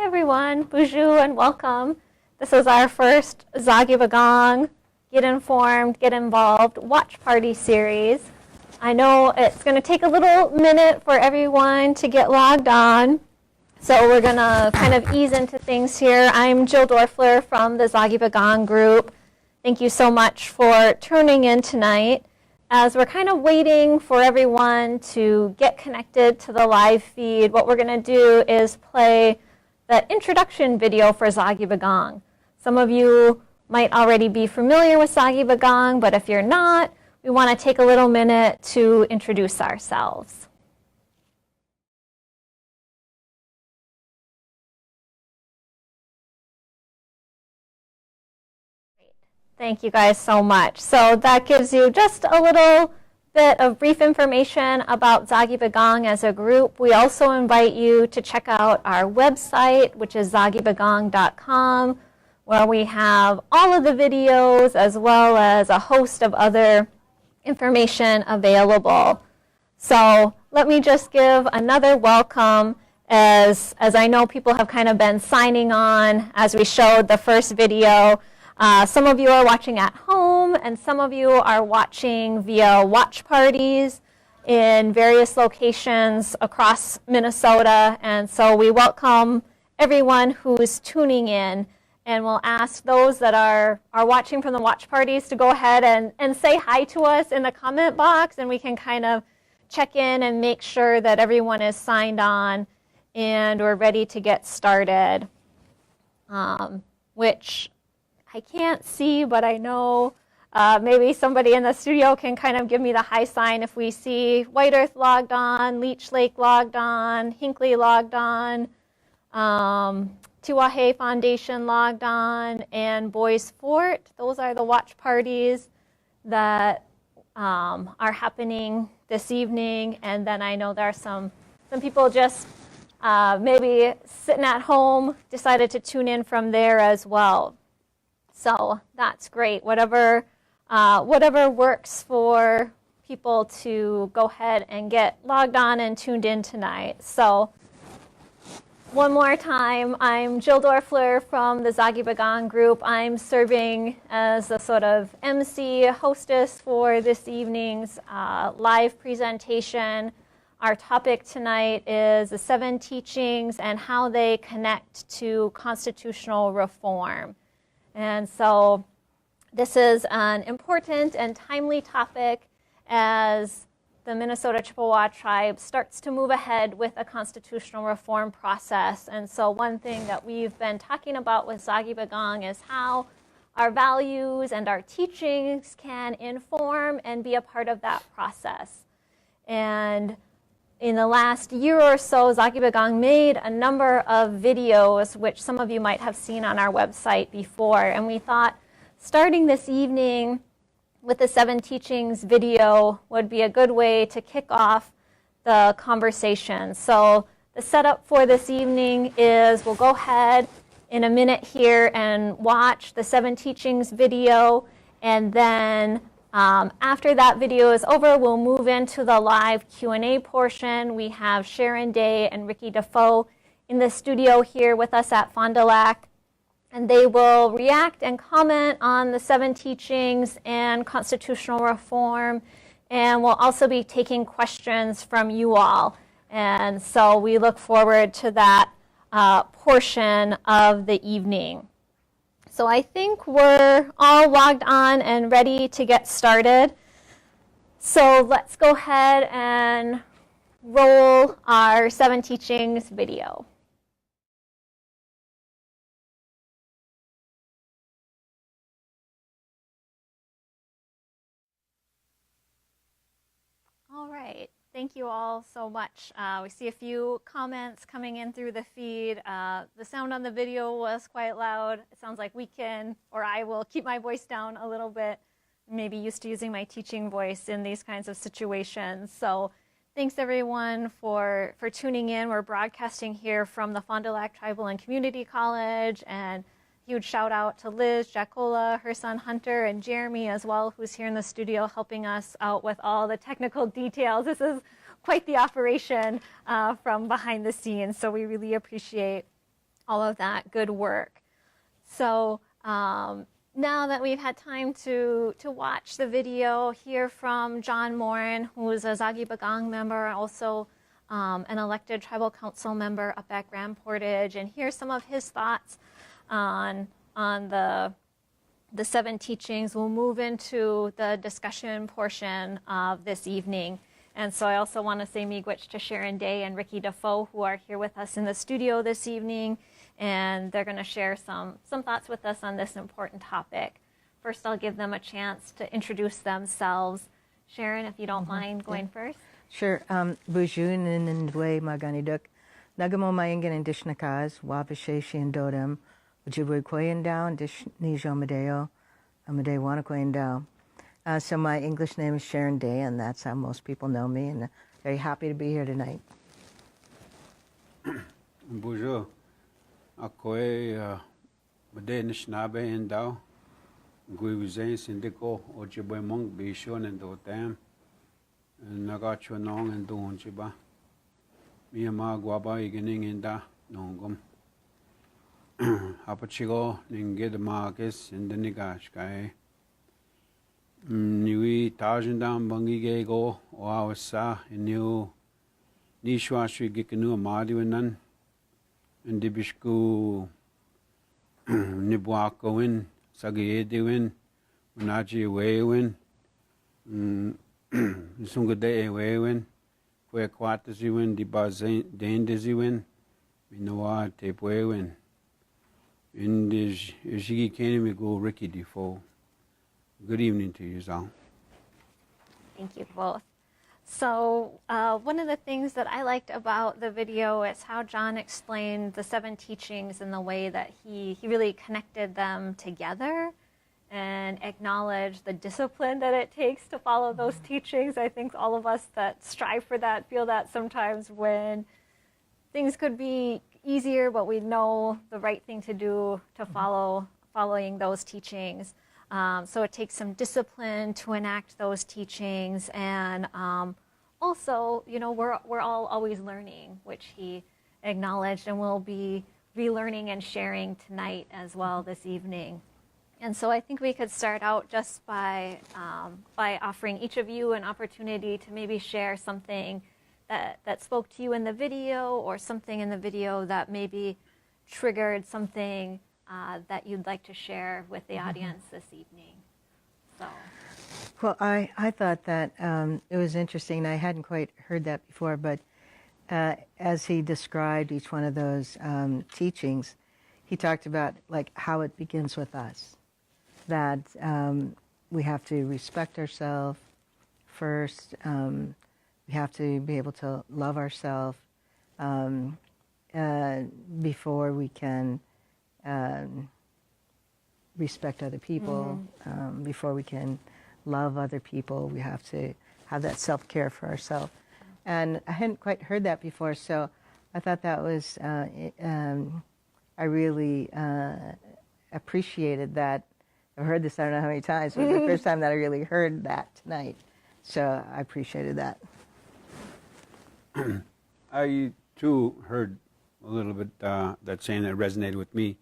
Hi everyone, bonjour and welcome. This is our first Zagi Bagong Get Informed, Get Involved Watch Party series. I know it's going to take a little minute for everyone to get logged on, so we're going to kind of ease into things here. I'm Jill Dorfler from the Zagi Bagong group. Thank you so much for tuning in tonight. As we're kind of waiting for everyone to get connected to the live feed, what we're going to do is play the introduction video for Zagi Bagong. Some of you might already be familiar with Zagi Bagong, but if you're not, we want to take a little minute to introduce ourselves. Thank you guys so much. So that gives you just a little bit of brief information about Zagi Bagong as a group. We also invite you to check out our website, which is zagibagong.com, where we have all of the videos as well as a host of other information available. So let me just give another welcome as I know people have kind of been signing on as we showed the first video. Some of you are watching at home, and some of you are watching via watch parties in various locations across Minnesota. And so we welcome everyone who's tuning in, and we'll ask those that are watching from the watch parties to go ahead and say hi to us in the comment box, and we can kind of check in and make sure that everyone is signed on and we're ready to get started, which I can't see, but I know maybe somebody in the studio can kind of give me the high sign if we see White Earth logged on, Leech Lake logged on, Hinckley logged on, Tiwahe Foundation logged on, and Boys Fort. Those are the watch parties that are happening this evening. And then I know there are some people just maybe sitting at home, decided to tune in from there as well. So that's great. Whatever works for people to go ahead and get logged on and tuned in tonight. So one more time, I'm Jill Dorfler from the Zagi Bagong group. I'm serving as a sort of MC hostess for this evening's live presentation. Our topic tonight is the 7 teachings and how they connect to constitutional reform. And so this is an important and timely topic as the Minnesota Chippewa tribe starts to move ahead with a constitutional reform process. And so one thing that we've been talking about with Zagi Bagong is how our values and our teachings can inform and be a part of that process. And in the last year or so, Zagi Bagong made a number of videos, which some of you might have seen on our website before. And we thought starting this evening with the 7 teachings video would be a good way to kick off the conversation. So the setup for this evening is we'll go ahead in a minute here and watch the 7 teachings video, and then after that video is over, we'll move into the live Q&A portion. We have Sharon and Ricky DeFoe in the studio here with us at Fond du Lac, and they will react and comment on the 7 teachings and constitutional reform, and we'll also be taking questions from you all. And so we look forward to that portion of the evening. So I think we're all logged on and ready to get started. So let's go ahead and roll our 7 teachings video. All right. Thank you all so much. We see a few comments coming in through the feed. The sound on the video was quite loud. It sounds like we can, or I will, keep my voice down a little bit. Maybe used to using my teaching voice in these kinds of situations. So thanks everyone for tuning in. We're broadcasting here from the Fond du Lac Tribal and Community College, and huge shout out to Liz, Jacola, her son Hunter, and Jeremy as well, who's here in the studio helping us out with all the technical details. This is quite the operation from behind the scenes, so we really appreciate all of that good work. So now that we've had time to watch the video, hear from John Morin, who is a Zagi Bagang member, also an elected tribal council member up at Grand Portage, and hear some of his thoughts on the 7 teachings, we'll move into the discussion portion of this evening. And so I also want to say miigwech to Sharon Day and Ricky DeFoe, who are here with us in the studio this evening, and they're going to share some thoughts with us on this important topic. First, I'll give them a chance to introduce themselves. Sharon, if you don't mind going first. Sure. Bujun and Ndwe Maganiduk. Nagamo Mayangan and Dishnakaz, Wabasheshi and Dodem, Ujibwe Koyendao and Dish Nijo Madeo, Amade Wanakoyendao. So my English name is Sharon Day, and that's how most people know me, and very happy to be here tonight. Bonjour. Akoe Made Nishnabe Endao. Gui Vizen Sindiko, Ojibwe Mong, Bishon and Dotam. Nagacho Nong and Donchiba. Miyama Guaba Igening Enda, Nongum. Hapachigo, Ninged Marcus, and the Nigashkai. Niwi Tajandam Bangige go, Oawasa, and New Nishwashi Gikanu Amadiwanan, and Dibishku Nibwakoin, Sagiediwin, Unaji Wewin, Sungade Wewin, Quaquataziwin, Dibazan Dandaziwin, Minoa Tapewin. In this Shigi Kanemi go Ricky DeFoe. Good evening to you all. Thank you both. So one of the things that I liked about the video is how John explained the 7 teachings in the way that he really connected them together and acknowledged the discipline that it takes to follow those teachings. I think all of us that strive for that feel that sometimes when things could be easier, but we know the right thing to do to following those teachings. So it takes some discipline to enact those teachings, and also, you know, we're all always learning, which he acknowledged, and we'll be relearning and sharing tonight as well this evening. And so I think we could start out just by offering each of you an opportunity to maybe share something that spoke to you in the video, or something in the video that maybe triggered something that you'd like to share with the audience this evening. So, Well, I thought that it was interesting. I hadn't quite heard that before, but as he described each one of those teachings, he talked about like how it begins with us, that we have to respect ourselves first. We have to be able to love ourselves before we can respect other people. Before we can love other people, we have to have that self-care for ourselves. And I hadn't quite heard that before, so I thought that was, I really appreciated that. I've heard this I don't know how many times, but it was the first time that I really heard that tonight. So I appreciated that. I too heard a little bit that saying that resonated with me.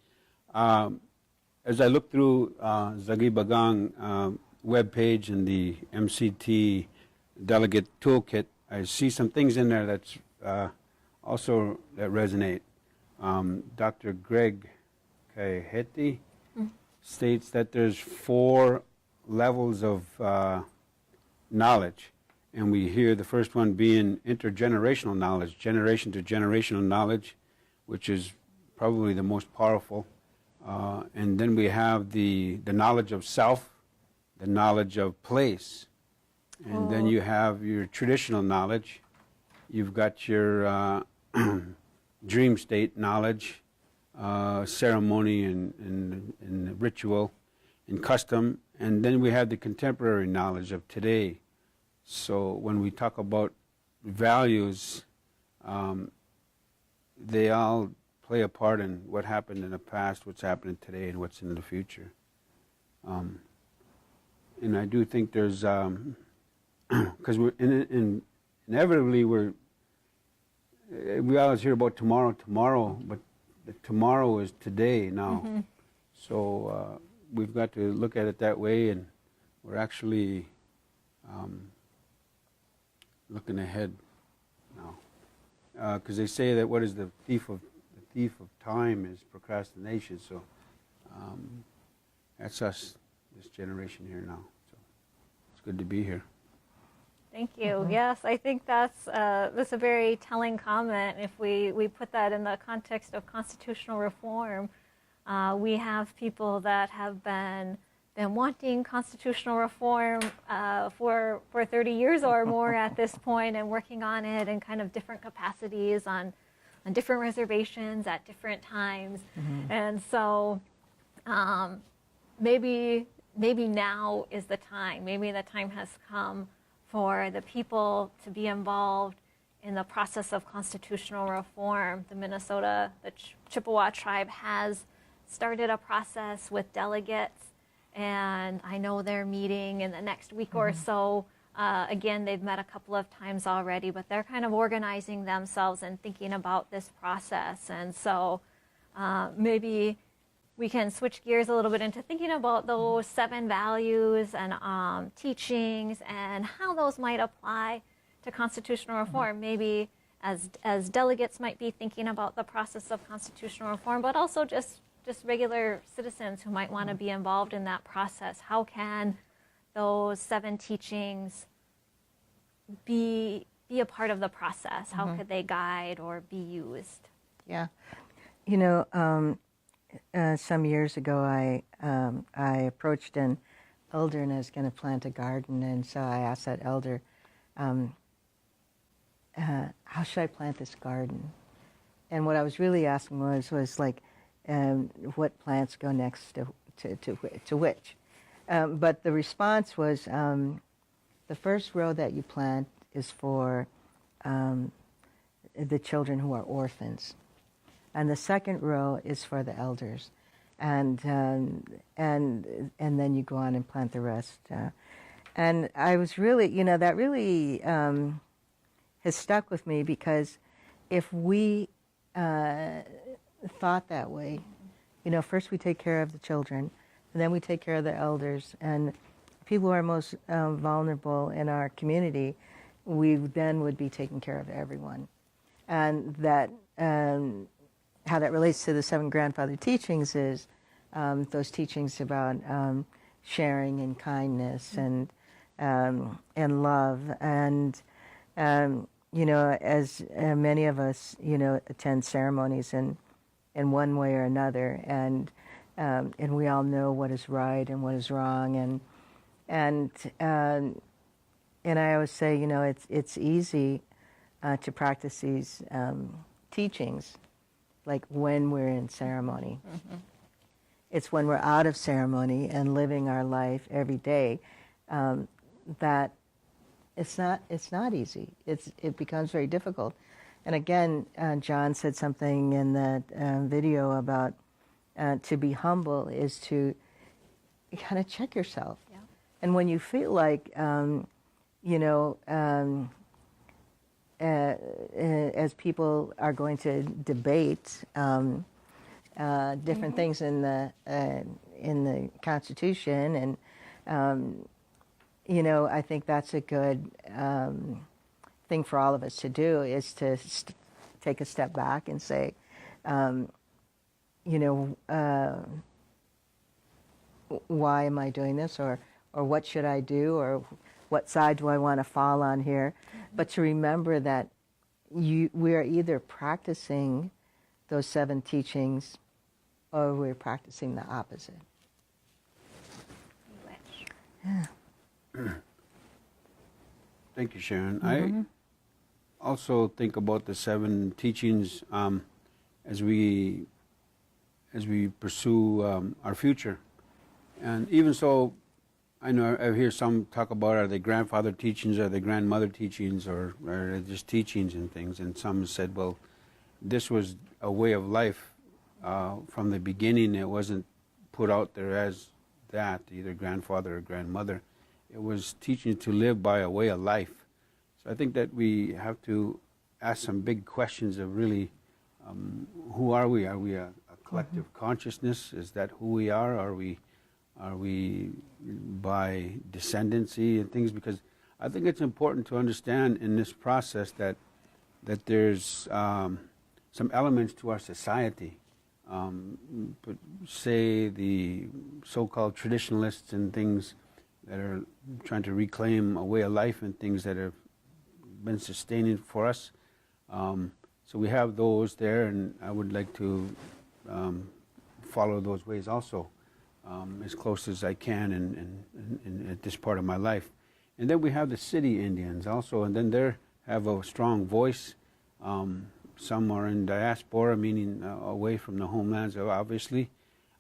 As I look through Zagi Bagang webpage and the MCT delegate toolkit, I see some things in there that's also that resonate. Dr. Greg Kaheti states that there's 4 levels of knowledge. And we hear the first one being intergenerational knowledge, generation to generational knowledge, which is probably the most powerful. And then we have the knowledge of self, the knowledge of place. And then you have your traditional knowledge. You've got your dream state knowledge, ceremony and ritual and custom. And then we have the contemporary knowledge of today. So when we talk about values, they all play a part in what happened in the past, what's happening today, and what's in the future. And I do think there's, because we're inevitably we always hear about tomorrow, but that tomorrow is today now. So we've got to look at it that way, and we're actually looking ahead now. Because they say that what is the thief of time is procrastination. So that's us, this generation here now. So it's good to be here. Thank you. Yes, I think that's a very telling comment. If we put that in the context of constitutional reform, we have people that have been wanting constitutional reform for 30 years or more at this point, and working on it in kind of different capacities on different reservations at different times. And so maybe now is the time. Maybe the time has come for the people to be involved in the process of constitutional reform. The Chippewa tribe has started a process with delegates, and I know they're meeting in the next week or so. Again, they've met a couple of times already, but they're kind of organizing themselves and thinking about this process. And so maybe we can switch gears a little bit into thinking about those 7 values and teachings and how those might apply to constitutional reform. Maybe as delegates might be thinking about the process of constitutional reform, but also just regular citizens who might want to be involved in that process. How can those 7 teachings be a part of the process? How could they guide or be used? Yeah. You know, some years ago, I approached an elder, and I was going to plant a garden, and so I asked that elder, how should I plant this garden? And what I was really asking was like, what plants go next to which? But the response was, the first row that you plant is for the children who are orphans, and the second row is for the elders, and then you go on and plant the rest. And I was really, that really has stuck with me, because if we thought that way, first we take care of the children, and then we take care of the elders, and people who are most vulnerable in our community, we then would be taking care of everyone. And that how that relates to the 7 grandfather teachings is those teachings about sharing and kindness and love. And as many of us attend ceremonies in one way or another, and we all know what is right and what is wrong, and I always say, it's easy to practice these teachings like when we're in ceremony. It's when we're out of ceremony and living our life every day that it's not easy. It becomes very difficult. And again, John said something in that video about to be humble is to kind of check yourself. Yeah. And when you feel like, as people are going to debate different things in the Constitution, and I think that's a good thing for all of us to do, is to take a step back and say, why am I doing this, or what should I do, or what side do I want to fall on here? But to remember that we are either practicing those 7 teachings, or we're practicing the opposite. Yeah. Thank you, Sharon. I also think about the 7 teachings as we pursue our future. And even so, I know I hear some talk about, are they grandfather teachings, are they grandmother teachings, or are they just teachings and things? And some said, well, this was a way of life from the beginning. It wasn't put out there as that, either grandfather or grandmother. It was teaching to live by a way of life. So I think that we have to ask some big questions of really who are we? Are we a collective consciousness? Is that who we are? Are we by descendancy and things? Because I think it's important to understand in this process that there's some elements to our society. But say the so-called traditionalists and things that are trying to reclaim a way of life and things that have been sustaining for us. So we have those there, and I would like to follow those ways also, as close as I can in at this part of my life. And then we have the city Indians also, and then they have a strong voice. Some are in diaspora, meaning away from the homelands, obviously.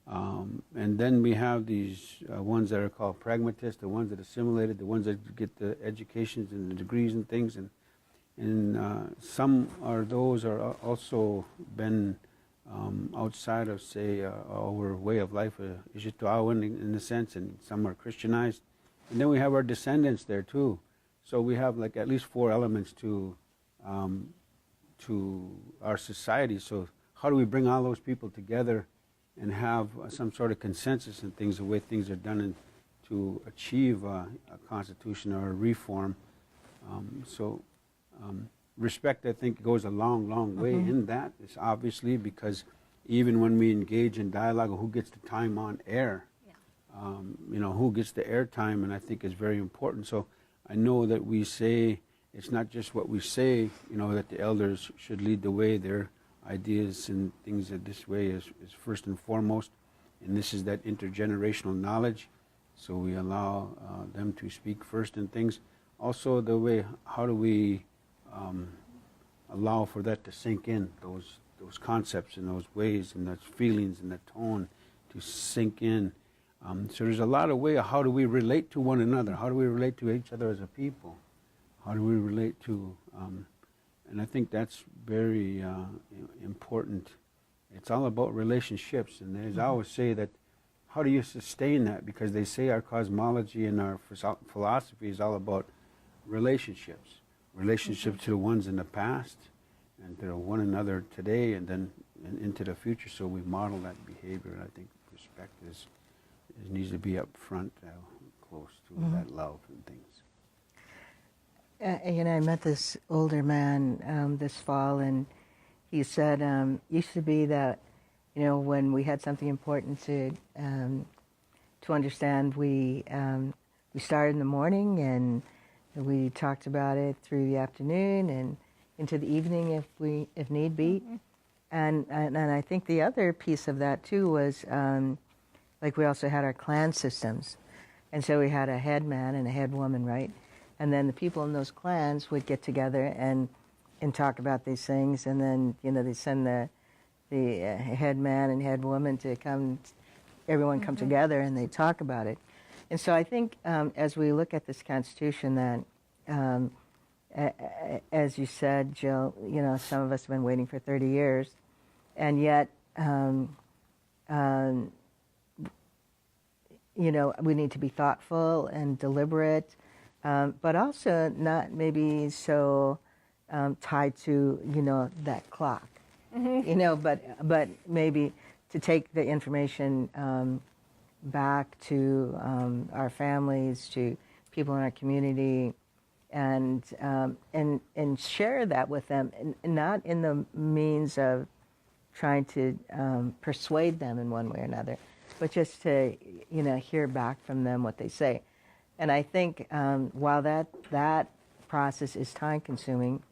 And then we have these ones that are called pragmatists, the ones that assimilated, the ones that get the educations and the degrees and things. And some are those are also been outside of, say, our way of life, Ijituawan in a sense, and some are Christianized. And then we have our descendants there too. So we have like at least 4 elements to our society. So how do we bring all those people together and have some sort of consensus in things, the way things are done, and to achieve a constitution or a reform? Respect, I think, goes a long, long way in that. It's obviously because even when we engage in dialogue, who gets the time on air, who gets the air time, and I think is very important. So I know that we say, it's not just what we say, that the elders should lead the way. Their ideas and things that this way is first and foremost. And this is that intergenerational knowledge. So we allow them to speak first in things. Also the way, how do we allow for that to sink in, those concepts and those ways and those feelings and that tone to sink in. So there's a lot of way of how do we relate to one another? How do we relate to each other as a people? How do we relate to, and I think that's very important. It's all about relationships, and as I always say that, how do you sustain that? Because they say our cosmology and our philosophy is all about relationships. Relationships to the ones in the past, and to one another today, and then into the future. So we model that behavior, and I think respect needs to be up front, close to that love and things. I met this older man this fall, and he said, used to be that, when we had something important to understand, we started in the morning and we talked about it through the afternoon and into the evening if need be. And I think the other piece of that too was like we also had our clan systems, and so we had a head man and a head woman, right? And then the people in those clans would get together and talk about these things, and then they send the head man and head woman to everyone come together and they talk about it. And so I think as we look at this Constitution, that as you said, Jill, some of us have been waiting for 30 years, and yet we need to be thoughtful and deliberate. But also not maybe so tied to that clock, but maybe to take the information back to our families, to people in our community, and share that with them, and not in the means of trying to persuade them in one way or another, but just to hear back from them what they say. And I think while that process is time-consuming,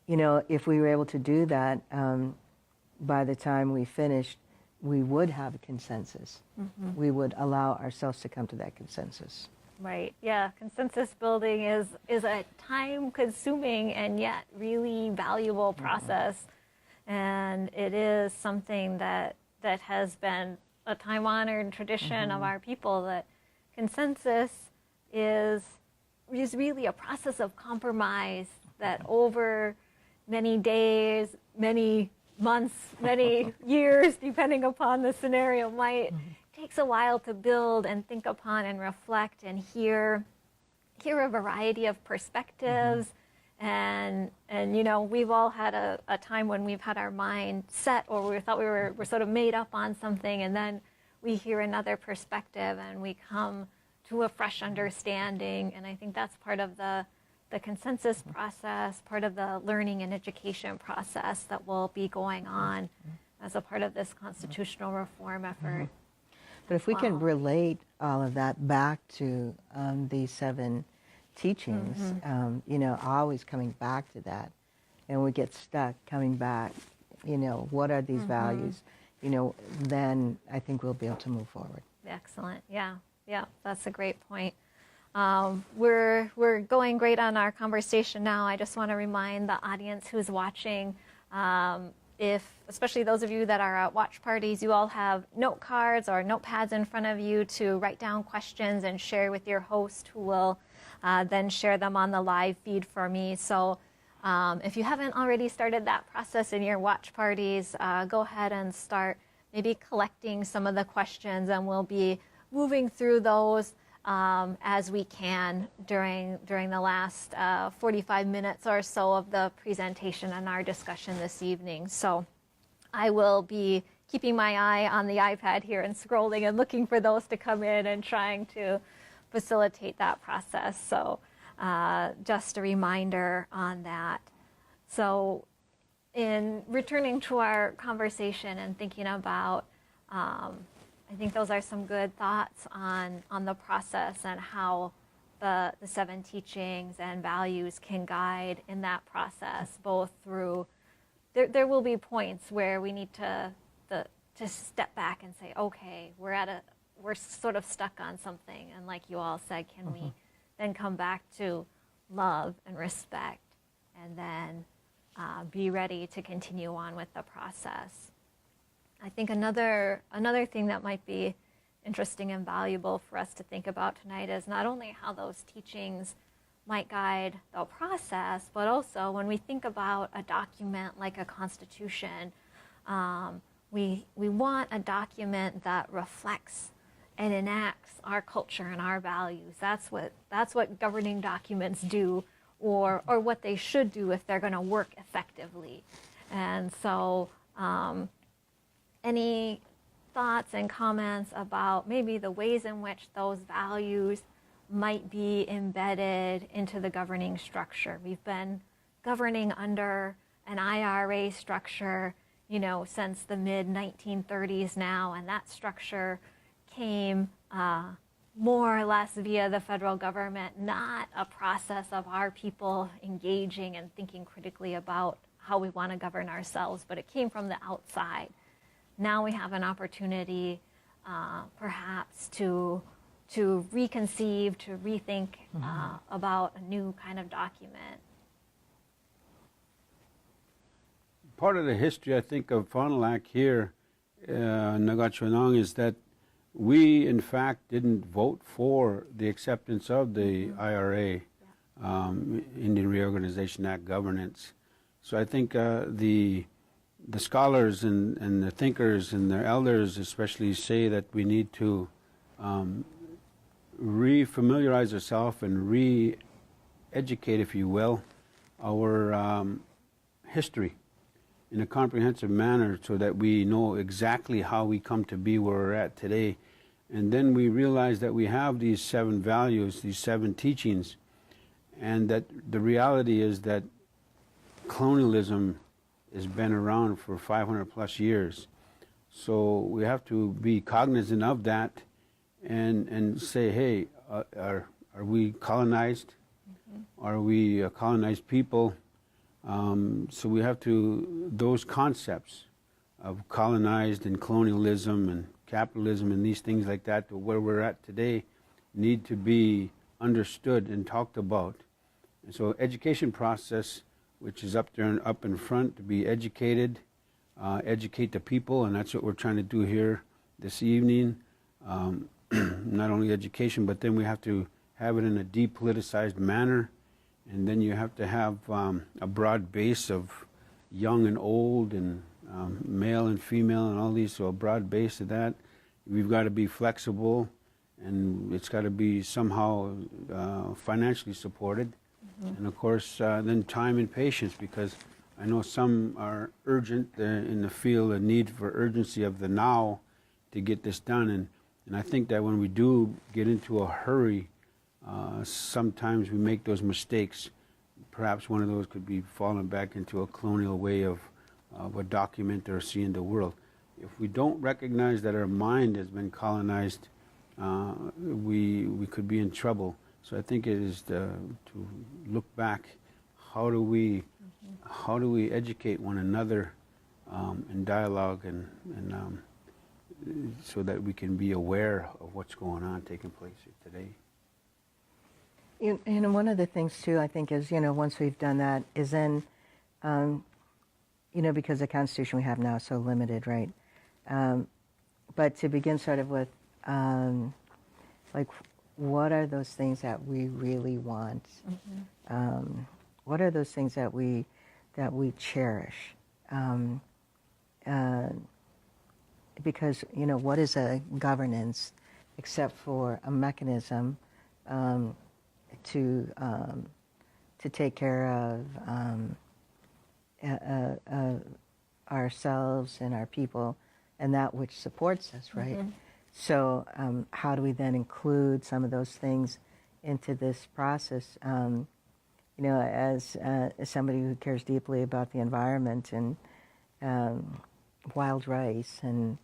if we were able to do that, by the time we finished, we would have a consensus. We would allow ourselves to come to that consensus. Right. Yeah. Consensus building is a time-consuming and yet really valuable process, and it is something that has been a time-honored tradition of our people. That consensus is really a process of compromise that over many days, many months, many years, depending upon the scenario, takes a while to build and think upon and reflect and hear a variety of perspectives And you know, we've all had a time when we've had our mind set, or we thought we're sort of made up on something, and then we hear another perspective and we come to a fresh understanding. And I think that's part of the consensus process, part of the learning and education process that will be going on as a part of this constitutional reform effort. But if we can relate all of that back to these 7 teachings, you know, always coming back to that, and we get stuck coming back, you know, what are these values, you know, then I think we'll be able to move forward. Excellent. Yeah, that's a great point. We're going great on our conversation now. I just want to remind the audience who's watching, especially those of you that are at watch parties, you all have note cards or notepads in front of you to write down questions and share with your host, who will then share them on the live feed for me. So if you haven't already started that process in your watch parties, go ahead and start maybe collecting some of the questions, and we'll be moving through those as we can during the last 45 minutes or so of the presentation and our discussion this evening. So I will be keeping my eye on the iPad here and scrolling and looking for those to come in and trying to facilitate that process. So just a reminder on that. So in returning to our conversation and thinking about, I think those are some good thoughts on the process and how the 7 teachings and values can guide in that process, both through, there will be points where we need to step back and say, okay, we're sort of stuck on something. And like you all said, can we then come back to love and respect, and then be ready to continue on with the process. I think another thing that might be interesting and valuable for us to think about tonight is not only how those teachings might guide the process, but also when we think about a document like a constitution, we want a document that reflects and enacts our culture and our values. That's what governing documents do, or what they should do if they're going to work effectively. And so any thoughts and comments about maybe the ways in which those values might be embedded into the governing structure? We've been governing under an IRA structure, you know, since the mid-1930s now, and that structure came more or less via the federal government, not a process of our people engaging and thinking critically about how we want to govern ourselves, but it came from the outside. Now we have an opportunity perhaps to reconceive, to rethink about a new kind of document. Part of the history, I think, of Fond du Lac here, Nagachwanong, is that we, in fact, didn't vote for the acceptance of the IRA, Indian Reorganization Act governance. So I think the scholars and the thinkers and their elders especially say that we need to re-familiarize ourselves and re-educate, if you will, our history in a comprehensive manner so that we know exactly how we come to be where we're at today. And then we realize that we have these 7 values, these 7 teachings, and that the reality is that colonialism has been around for 500 plus years. So we have to be cognizant of that and say, hey, are we colonized? Are we a colonized people? So we have to, those concepts of colonized and colonialism and capitalism and these things like that, to where we're at today, need to be understood and talked about. And so education process, which is up there and up in front, to be educated, educate the people, and that's what we're trying to do here this evening. Not only education, but then we have to have it in a depoliticized manner, and then you have to have a broad base of young and old and male and female and all these, so a broad base of that. We've got to be flexible, and it's got to be somehow financially supported. And of course, then time and patience, because I know some are urgent in the field, a need for urgency of the now to get this done. And I think that when we do get into a hurry, sometimes we make those mistakes. Perhaps one of those could be falling back into a colonial way of a document or seeing the world. If we don't recognize that our mind has been colonized, we could be in trouble. So I think it is to look back. How do we educate one another in dialogue and so that we can be aware of what's going on taking place today. You know, one of the things too, I think, is, you know, once we've done that, is then, you know, because the Constitution we have now is so limited, right? But to begin sort of with, like, what are those things that we really want? What are those things that we cherish? Because, you know, what is a governance except for a mechanism to take care of ourselves and our people and that which supports us, right? So how do we then include some of those things into this process? You know, as somebody who cares deeply about the environment and wild rice and,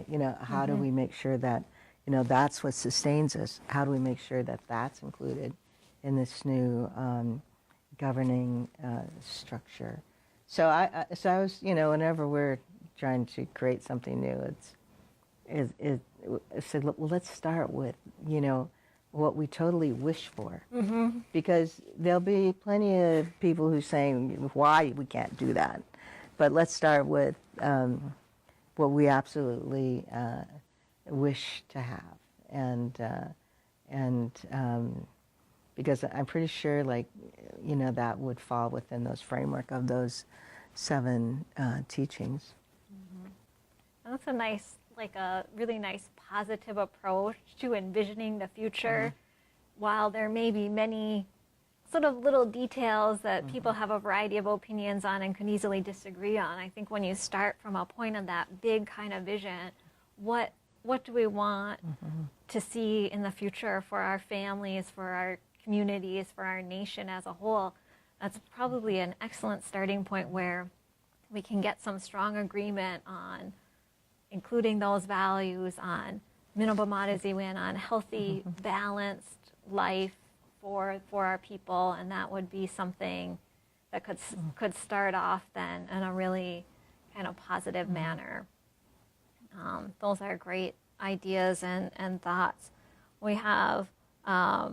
you know, how do we make sure that, you know, that's what sustains us? How do we make sure that that's included in this new governing structure? So I was, you know, whenever we're trying to create something new, I said, well, let's start with, you know, what we totally wish for. Because there'll be plenty of people who saying why we can't do that. But let's start with what we absolutely wish to have. And because I'm pretty sure, like, you know, that would fall within those framework of those 7 teachings. That's a nice, like a really nice positive approach to envisioning the future. While there may be many sort of little details that people have a variety of opinions on and can easily disagree on, I think when you start from a point of that big kind of vision, what do we want to see in the future for our families, for our communities, for our nation as a whole? That's probably an excellent starting point where we can get some strong agreement on including those values, on minimum win, on healthy, balanced life for our people, and that would be something that could start off then in a really kind of positive manner. Those are great ideas and thoughts. We have a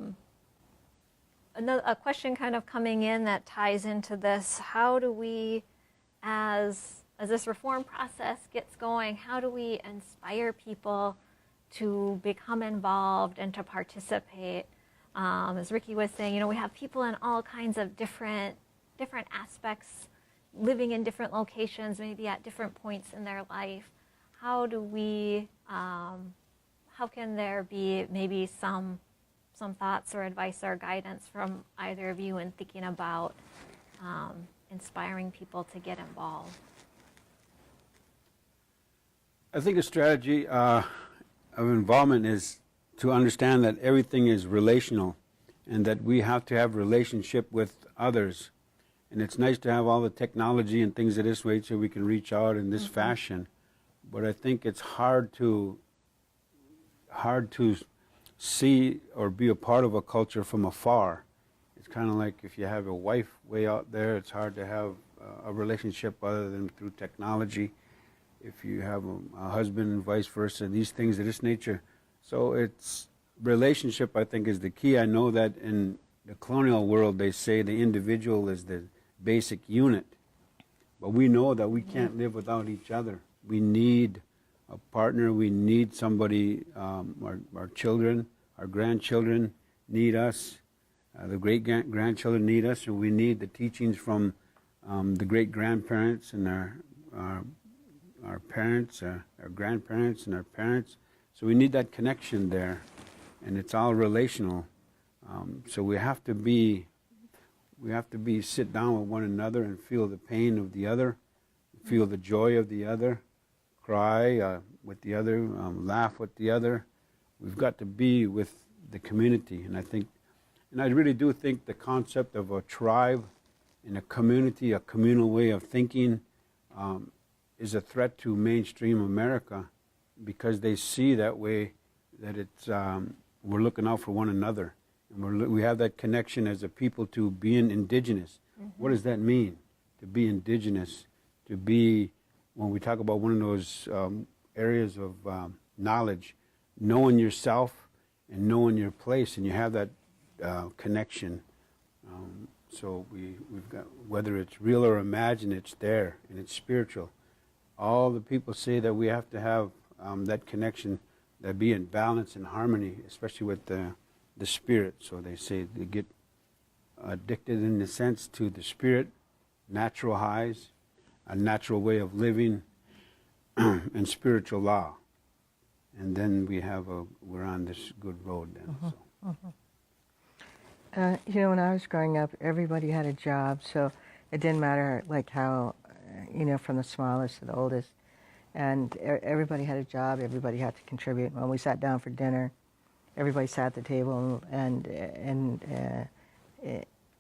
question kind of coming in that ties into this. How do we, as this reform process gets going, how do we inspire people to become involved and to participate? As Ricky was saying, you know, we have people in all kinds of different aspects, living in different locations, maybe at different points in their life. How do we, how can there be maybe some thoughts or advice or guidance from either of you in thinking about inspiring people to get involved? I think a strategy of involvement is to understand that everything is relational and that we have to have relationship with others. And it's nice to have all the technology and things of this way so we can reach out in this fashion. But I think it's hard to see or be a part of a culture from afar. It's kind of like if you have a wife way out there, it's hard to have a relationship other than through technology. If you have a husband and vice versa, these things of this nature. So it's relationship, I think, is the key. I know that in the colonial world they say the individual is the basic unit, but we know that we can't live without each other. We need a partner, we need somebody, our children, our grandchildren need us, the great-grandchildren need us, and we need the teachings from the great-grandparents and our parents, our grandparents and our parents. So we need that connection there, and it's all relational. So we have to be We have to sit down with one another and feel the pain of the other, feel the joy of the other, cry with the other, laugh with the other. We've got to be with the community, and I really do think the concept of a tribe and a community, a communal way of thinking, is a threat to mainstream America, because they see that way, that it's we're looking out for one another, and we have that connection as a people to being indigenous. What does that mean, to be indigenous? To be, when we talk about one of those areas of knowledge, knowing yourself and knowing your place, and you have that connection. So we've got, whether it's real or imagined, it's there, and it's spiritual. All the people say that we have to have that connection, that be in balance and harmony, especially with the spirit. So they say they get addicted, in a sense, to the spirit, natural highs, a natural way of living, and spiritual law. And then we're on this good road then. You know, when I was growing up, everybody had a job, so it didn't matter like how, you know, from the smallest to the oldest, and everybody had a job. Everybody had to contribute. When we sat down for dinner, everybody sat at the table, and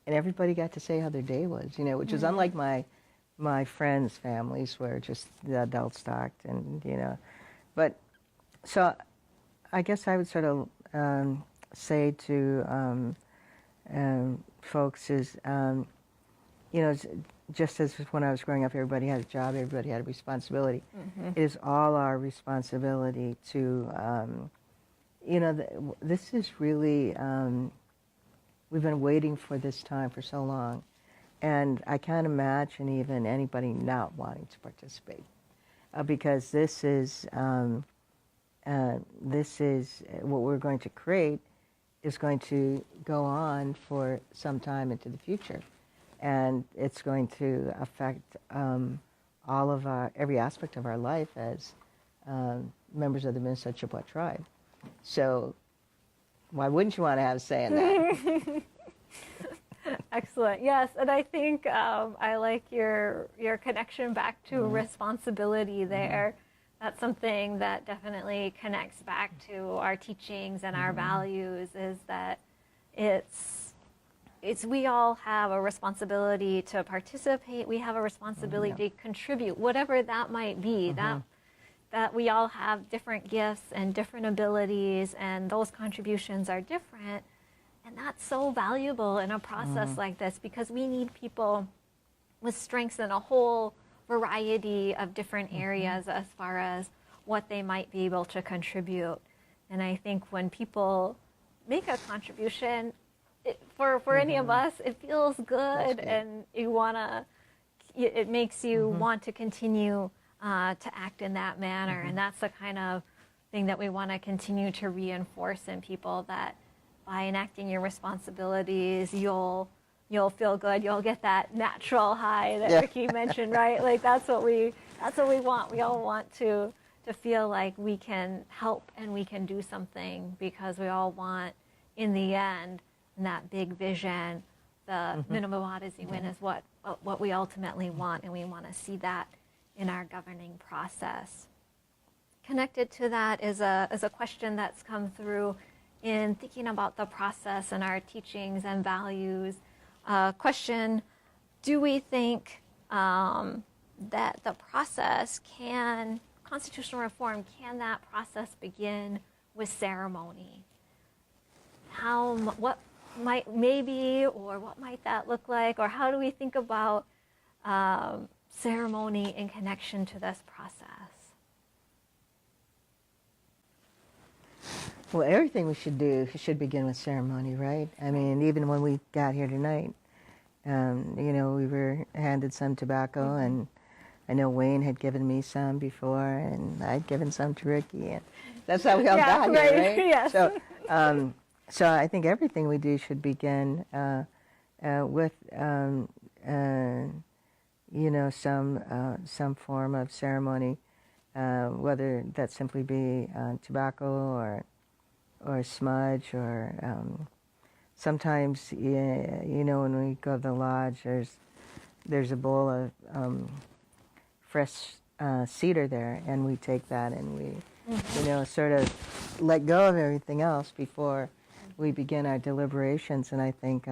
everybody got to say how their day was. You know, which is unlike my friends' families, where just the adults talked, and you know, but so I guess I would sort of say to folks is, you know, just as when I was growing up, everybody had a job, everybody had a responsibility. It is all our responsibility to, you know, this is really, we've been waiting for this time for so long, and I can't imagine even anybody not wanting to participate, because this is what we're going to create is going to go on for some time into the future. And it's going to affect all of every aspect of our life as members of the Minnesota Chippewa tribe. So why wouldn't you want to have a say in that? Excellent. Yes, and I think I like your connection back to responsibility there. That's something that definitely connects back to our teachings and our values, is that it's we all have a responsibility to participate. We have a responsibility to contribute, whatever that might be. That we all have different gifts and different abilities, and those contributions are different. And that's so valuable in a process like this, because we need people with strengths in a whole variety of different areas as far as what they might be able to contribute. And I think when people make a contribution, for any of us, it feels good, and it makes you want to continue to act in that manner. And that's the kind of thing that we want to continue to reinforce in people, that by enacting your responsibilities, you'll feel good. You'll get that natural high that Ricky mentioned, right? Like that's what we want. We all want to feel like we can help and we can do something, because we all want, in the end, that big vision, the minimum odyssey win is what we ultimately want, and we want to see that in our governing process. Connected to that is a question that's come through in thinking about the process and our teachings and values. Question: do we think that the process constitutional reform, can that process begin with ceremony? What might that look like, or how do we think about ceremony in connection to this process? Well, everything we should do should begin with ceremony, right? I mean, even when we got here tonight, you know, we were handed some tobacco, and I know Wayne had given me some before, and I'd given some to Ricky, and that's how we all got here, right? Yes. So I think everything we do should begin with, you know, some form of ceremony, whether that simply be tobacco or smudge or sometimes, when we go to the lodge, there's a bowl of fresh cedar there, and we take that and we, sort of let go of everything else before we begin our deliberations. And I think,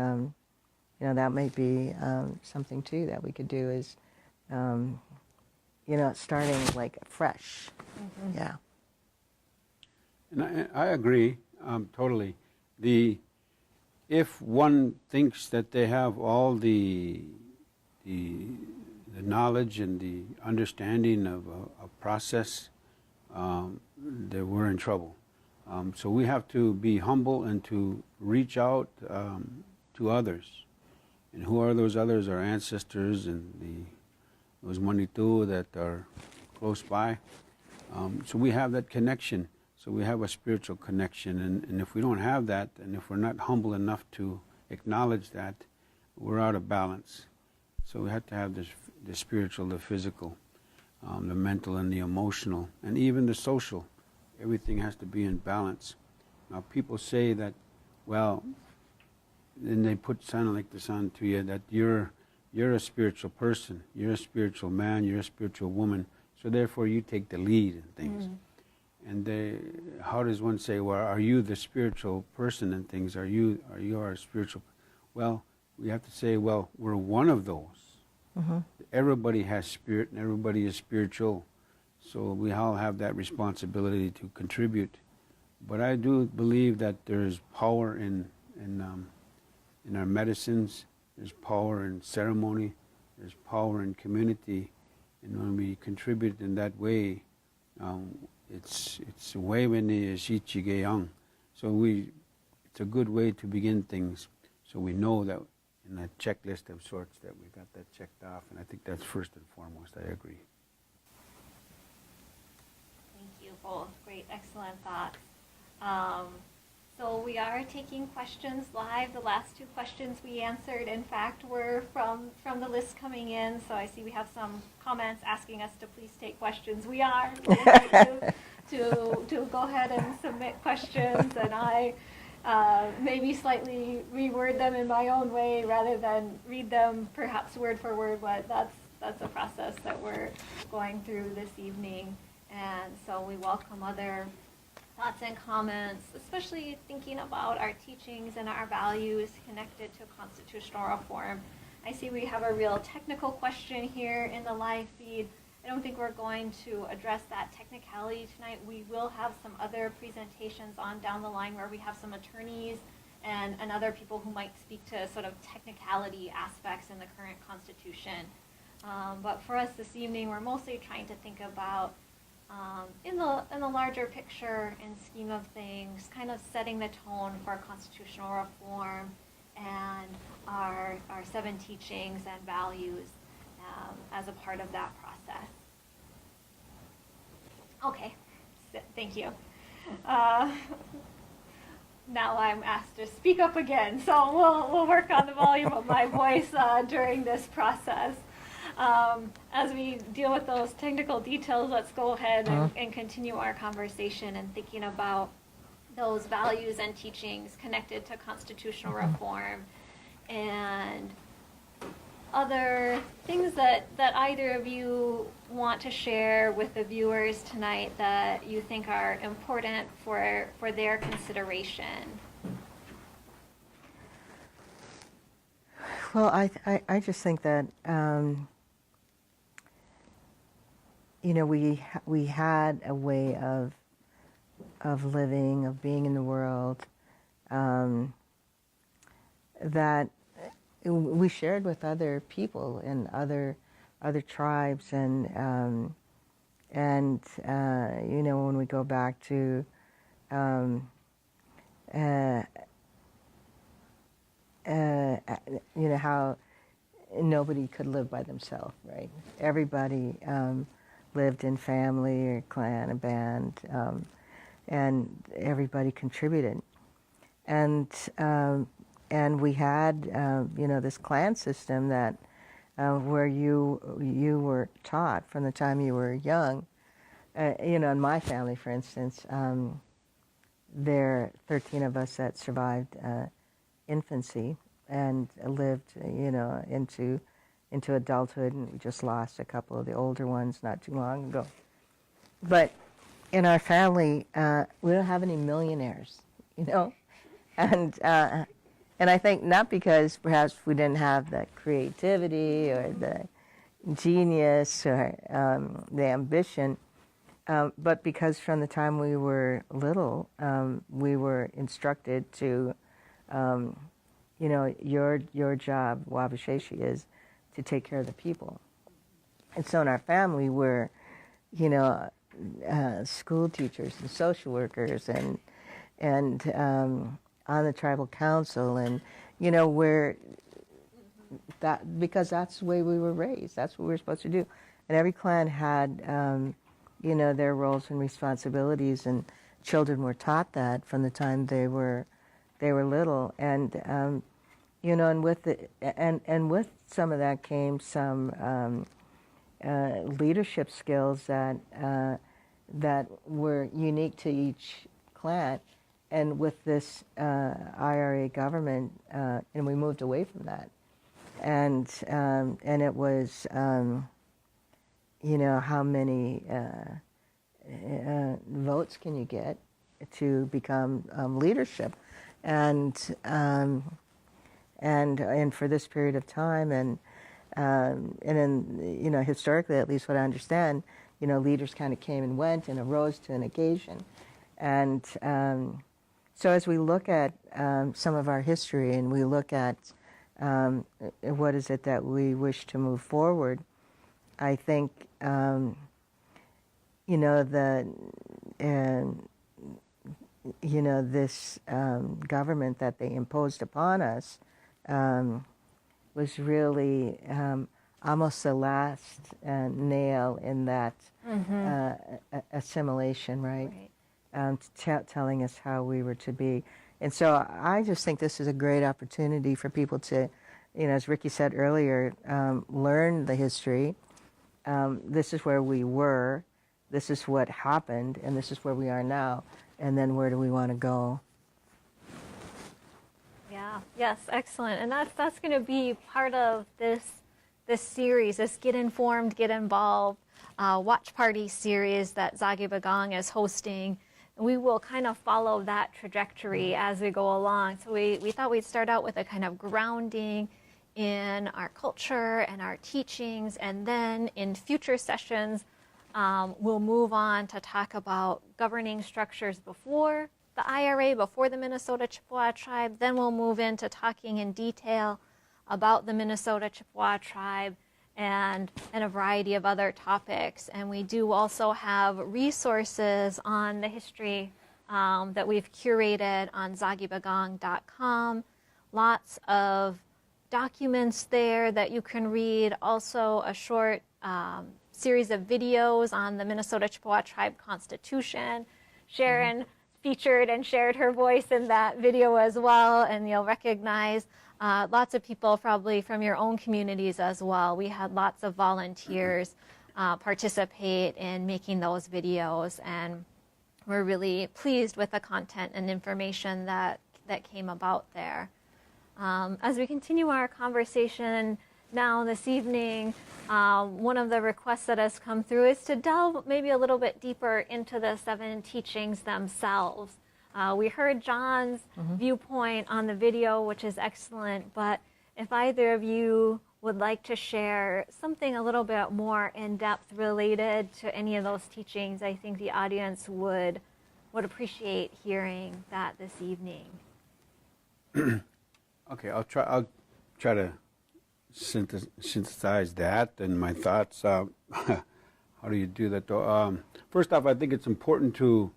that might be something too that we could do is, starting like fresh. Mm-hmm. Yeah. And I agree totally. If one thinks that they have all the knowledge and the understanding of a process, that we're in trouble. So we have to be humble and to reach out to others. And who are those others? Our ancestors and those Manitou that are close by. So we have that connection. So we have a spiritual connection. And if we don't have that, and if we're not humble enough to acknowledge that, we're out of balance. So we have to have the spiritual, the physical, the mental and the emotional, and even the social. Everything has to be in balance. Now people say that, well, then they put sound like this on to you, that you're a spiritual person, you're a spiritual man, you're a spiritual woman, so therefore you take the lead in things. Mm. And how does one say, well, are you the spiritual person in things? Are you our spiritual? Well, we have to say, well, we're one of those. Mm-hmm. Everybody has spirit and everybody is spiritual. So we all have that responsibility to contribute. But I do believe that there's power in our medicines, there's power in ceremony, there's power in community. And when we contribute in that way, it's a way when shichigeyang. So it's a good way to begin things. So we know that in a checklist of sorts that we got that checked off, and I think that's first and foremost. I agree. Thank you both. Great, excellent thoughts. So we are taking questions live. The last two questions we answered, in fact, were from the list coming in. So I see we have some comments asking us to please take questions. We are. We'll invite you to go ahead and submit questions, and I maybe slightly reword them in my own way rather than read them perhaps word for word, but that's a process that we're going through this evening. And so we welcome other thoughts and comments, especially thinking about our teachings and our values connected to constitutional reform. I see we have a real technical question here in the live feed. I don't think we're going to address that technicality tonight. We will have some other presentations on down the line where we have some attorneys and other people who might speak to sort of technicality aspects in the current Constitution. But for us this evening, we're mostly trying to think about in the larger picture and scheme of things, kind of setting the tone for constitutional reform and our 7 teachings and values as a part of that process. Okay, thank you. Now I'm asked to speak up again, so we'll work on the volume of my voice during this process. As we deal with those technical details, let's go ahead and continue our conversation and thinking about those values and teachings connected to constitutional reform and other things that either of you want to share with the viewers tonight that you think are important for their consideration. Well, I just think that we had a way of living, of being in the world, that we shared with other people and other tribes, and when we go back to how nobody could live by themselves, right? Everybody lived in family or clan, a band, and everybody contributed. And we had, this clan system that where you were taught from the time you were young. In my family, for instance, there are 13 of us that survived infancy and lived, into adulthood, and we just lost a couple of the older ones not too long ago. But in our family, we don't have any millionaires, and I think not because perhaps we didn't have the creativity or the genius or the ambition, but because from the time we were little, we were instructed to, your job, Wabasheshi, is to take care of the people. And so in our family, we're, school teachers and social workers and on the tribal council, and we're that because that's the way we were raised. That's what we were supposed to do. And every clan had their roles and responsibilities, and children were taught that from the time they were little. And and with some of that came some leadership skills that were unique to each clan. And with this IRA government, and we moved away from that, and it was, how many votes can you get to become leadership, and for this period of time, and in historically, at least what I understand, leaders kind of came and went and arose to an occasion, and so as we look at some of our history and we look at what is it that we wish to move forward, I think this government that they imposed upon us was really almost the last nail in that assimilation, right? Telling us how we were to be. And so I just think this is a great opportunity for people to, as Ricky said earlier, learn the history. This is where we were, this is what happened, and this is where we are now, and then where do we want to go? Yeah, yes, excellent. And that's going to be part of this series, this Get Informed, Get Involved watch party series that Zagi Bagong is hosting. We will kind of follow that trajectory as we go along. So we thought we'd start out with a kind of grounding in our culture and our teachings, and then in future sessions, we'll move on to talk about governing structures before the IRA, before the Minnesota Chippewa tribe. Then we'll move into talking in detail about the Minnesota Chippewa tribe and a variety of other topics. And we do also have resources on the history that we've curated on zagibagong.com. Lots of documents there that you can read. Also a short series of videos on the Minnesota Chippewa Tribe Constitution. Sharon featured and shared her voice in that video as well, and you'll recognize lots of people probably from your own communities as well. We had lots of volunteers participate in making those videos, and we're really pleased with the content and information that came about there. As we continue our conversation now this evening, one of the requests that has come through is to delve maybe a little bit deeper into the 7 teachings themselves. We heard John's viewpoint on the video, which is excellent, but if either of you would like to share something a little bit more in-depth related to any of those teachings, I think the audience would appreciate hearing that this evening. Okay, I'll try to synthesize that and my thoughts. How do you do that, though? First off, I think it's important to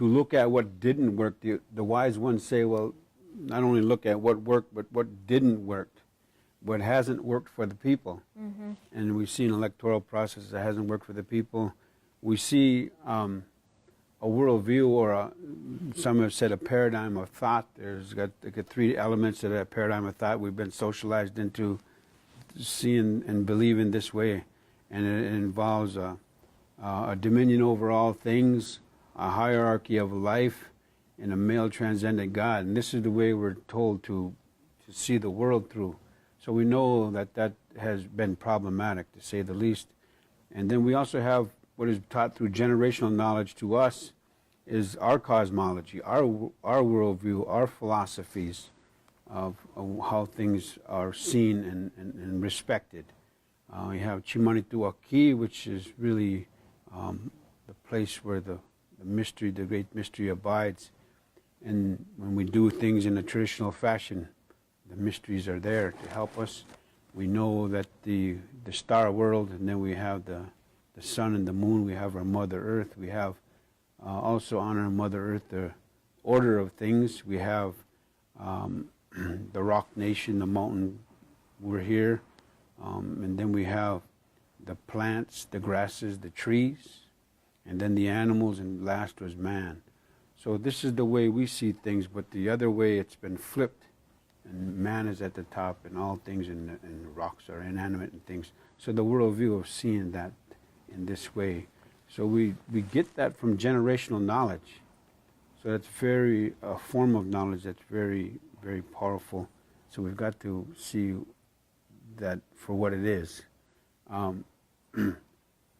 look at what didn't work. The wise ones say, well, not only look at what worked, but what didn't work, what hasn't worked for the people. And we've seen electoral process that hasn't worked for the people. We see a worldview, or some have said a paradigm of thought. There's got 3 elements to that paradigm of thought. We've been socialized into seeing and believing this way, and it involves a dominion over all things, a hierarchy of life, in a male transcendent God. And this is the way we're told to see the world through. So we know that that has been problematic, to say the least. And then we also have what is taught through generational knowledge to us is our cosmology, our worldview, our philosophies of how things are seen and respected. We have Chimanituaki, which is really the place where the mystery, the great mystery abides. And when we do things in a traditional fashion, the mysteries are there to help us. We know that the star world, and then we have the sun and the moon, we have our Mother Earth, we have also on our Mother Earth the order of things. We have the rock nation, the mountain, we're here. And then we have the plants, the grasses, the trees, and then the animals, and last was man. So this is the way we see things, but the other way it's been flipped, and man is at the top, and all things and the rocks are inanimate and things. So the worldview of seeing that in this way. So we get that from generational knowledge. So that's a form of knowledge that's very, very powerful. So we've got to see that for what it is.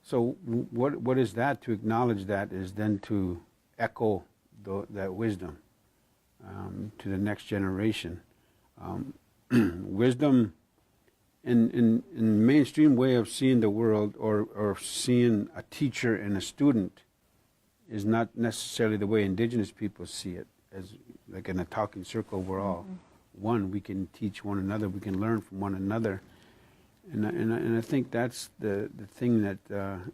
So what is that? To acknowledge that is then to echo that wisdom to the next generation. Wisdom in mainstream way of seeing the world, or seeing a teacher and a student, is not necessarily the way indigenous people see it. As like in a talking circle, we're all one. We can teach one another. We can learn from one another. And I think that's the thing that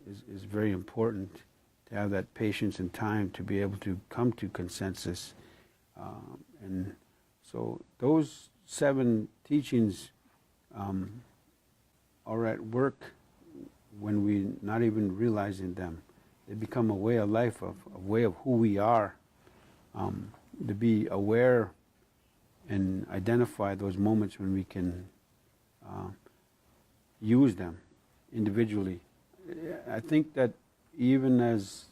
is very important, to have that patience and time to be able to come to consensus. And so those 7 teachings are at work when we're not even realizing them. They become a way of life, a way of who we are, to be aware and identify those moments when we can use them individually. I think that even as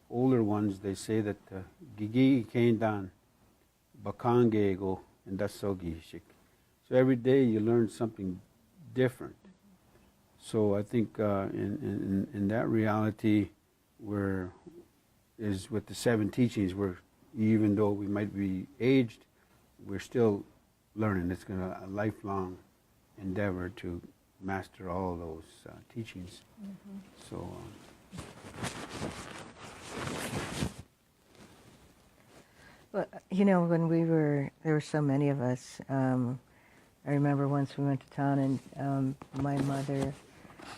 older ones, they say that gigi kendan bakangego and dasogi shik. So every day you learn something different. So I think in that reality, is with the 7 teachings, where even though we might be aged, we're still learning. It's a lifelong endeavor to master all of those teachings. So well, when there were so many of us. I remember once we went to town, and my mother,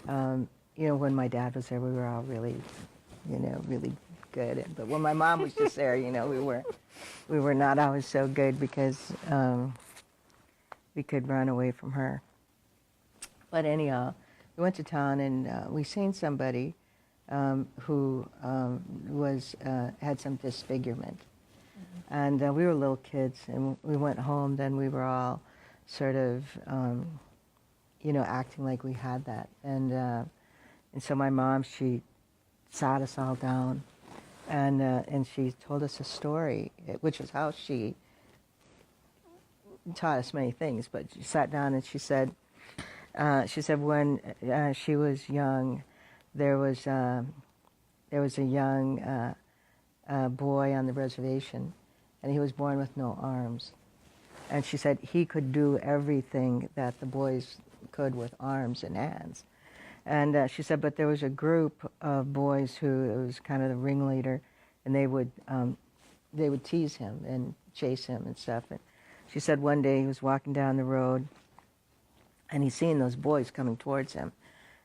when my dad was there, we were all really, really good. But when my mom was just there, we were not always so good, because we could run away from her. But anyhow, we went to town, and we seen somebody who had some disfigurement. And we were little kids, and we went home. Then we were all sort of, acting like we had that. And so my mom, she sat us all down, and she told us a story, which is how she taught us many things. But she sat down and she said when she was young, there was a young boy on the reservation, and he was born with no arms. And she said he could do everything that the boys could with arms and hands. And she said, but there was a group of boys who it was kind of the ringleader, and they would tease him and chase him and stuff. And she said one day he was walking down the road, and he seen those boys coming towards him.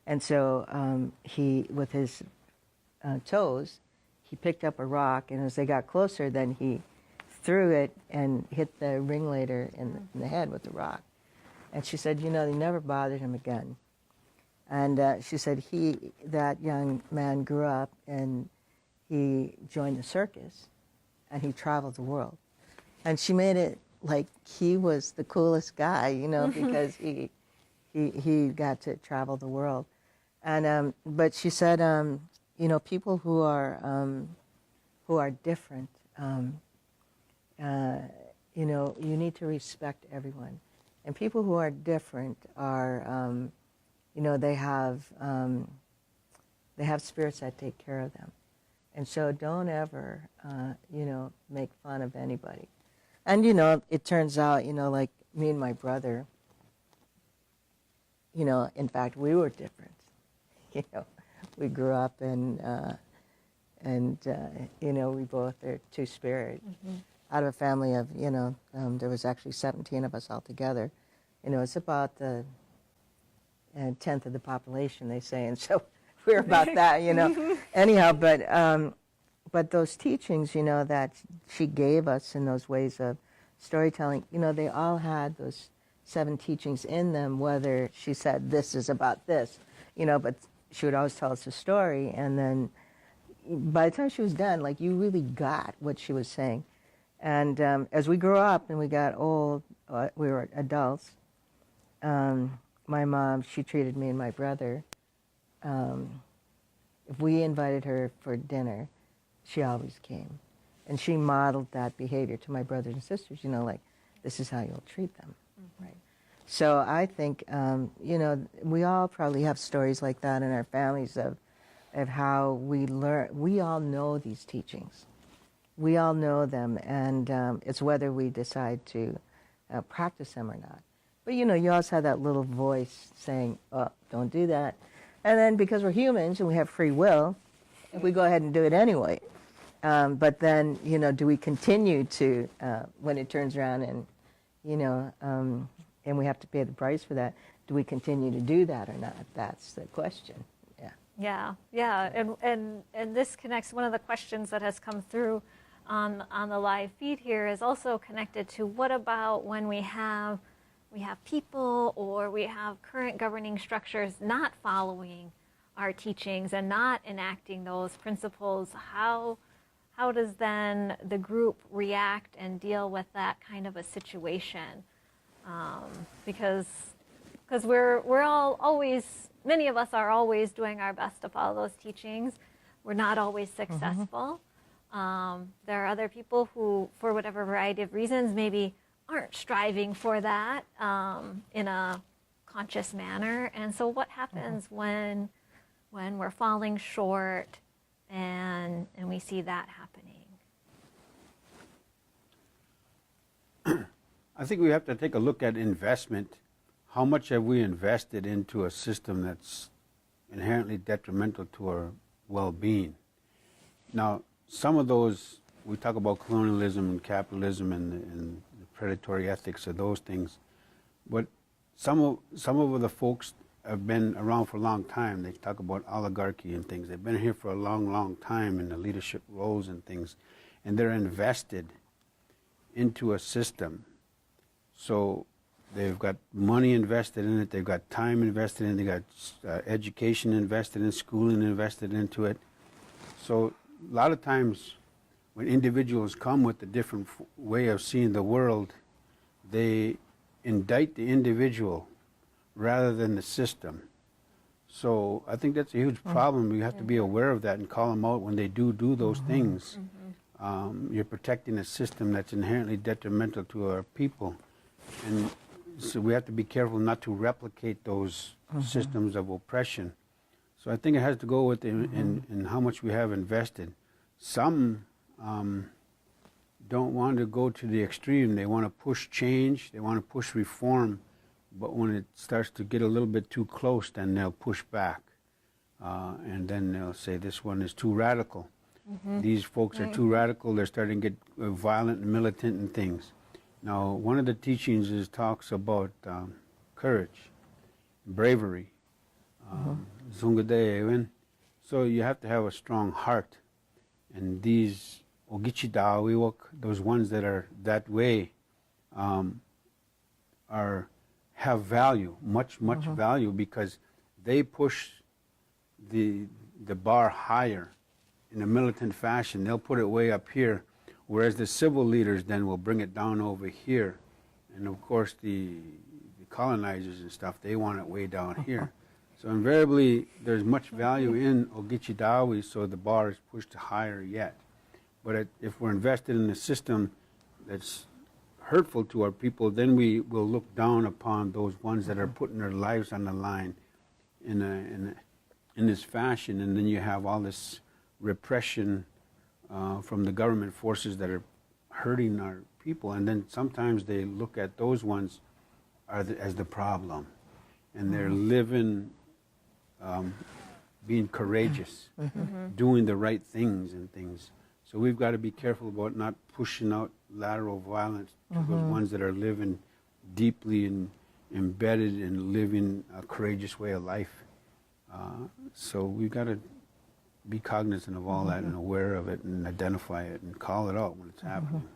And so he, with his toes, he picked up a rock, and as they got closer, then he threw it and hit the ringleader in the head with the rock. And she said, they never bothered him again. And she said that young man grew up, and he joined the circus, and he traveled the world. And she made it like he was the coolest guy, because he got to travel the world. And but she said, people who are different, you know, you need to respect everyone. And people who are different are, you know, they have spirits that take care of them. And so don't ever, you know, make fun of anybody. And, you know, it turns out, you know, like me and my brother, you know, in fact, we were different. You know, we grew up and you know, we both are two-spirit. Out of a family of, you know, there was actually 17 of us all together. You know, it's about the 10th of the population, they say, and so we're about that, you know. Anyhow, but those teachings, you know, that she gave us in those ways of storytelling, you know, they all had those 7 teachings in them, whether she said this is about this, you know, but she would always tell us a story, and then by the time she was done, like, you really got what she was saying. And as we grew up and we got old, we were adults, my mom, she treated me and my brother, if we invited her for dinner, she always came. And she modeled that behavior to my brothers and sisters, you know, like, this is how you'll treat them, right? So I think, you know, we all probably have stories like that in our families of how we learn. We all know these teachings. We all know them, and it's whether we decide to practice them or not. But, you know, you also have that little voice saying, oh, don't do that. And then because we're humans and we have free will, we go ahead and do it anyway. But then, you know, do we continue to, when it turns around and, you know, and we have to pay the price for that, do we continue to do that or not? That's the question. Yeah. And this connects, one of the questions that has come through on the live feed here is also connected to what about when we have people or we have current governing structures not following our teachings and not enacting those principles? How does then the group react and deal with that kind of a situation? Because we're all always, many of us are always doing our best to follow those teachings. We're not always successful. There are other people who, for whatever variety of reasons, maybe aren't striving for that in a conscious manner. And so what happens when we're falling short and we see that happening? I think we have to take a look at investment. How much have we invested into a system that's inherently detrimental to our well-being? Now, some of those, we talk about colonialism and capitalism and the predatory ethics of those things, but some of the folks have been around for a long time. They talk about oligarchy and things. They've been here for a long, long time in the leadership roles and things, and they're invested into a system. So they've got money invested in it, they've got time invested in it, they've got education invested in, schooling invested into it. So a lot of times when individuals come with a different way of seeing the world, they indict the individual rather than the system. So I think that's a huge problem. We have to be aware of that and call them out when they do those things. You're protecting a system that's inherently detrimental to our people. And so we have to be careful not to replicate those systems of oppression. So I think it has to go with in how much we have invested. Some don't want to go to the extreme. They want to push change, they want to push reform, but when it starts to get a little bit too close, then they'll push back. And then they'll say this one is too radical. These folks are too radical, they're starting to get violent and militant and things. Now, one of the teachings talks about courage, bravery, zungadewen. So you have to have a strong heart. And these ogichidawiwok, those ones that are that way, have value, much value, because they push the bar higher in a militant fashion. They'll put it way up here, whereas the civil leaders then will bring it down over here. And of course the colonizers and stuff, they want it way down here. So invariably there's much value in Ogichidawi, so the bar is pushed higher yet. But if we're invested in a system that's hurtful to our people, then we will look down upon those ones that are putting their lives on the line in this fashion, and then you have all this repression from the government forces that are hurting our people, and then sometimes they look at those ones as the problem, and they're living, being courageous, doing the right things and things. So we've got to be careful about not pushing out lateral violence to the ones that are living deeply and embedded in living a courageous way of life. So we've got to be cognizant of all that and aware of it and identify it and call it out when it's happening.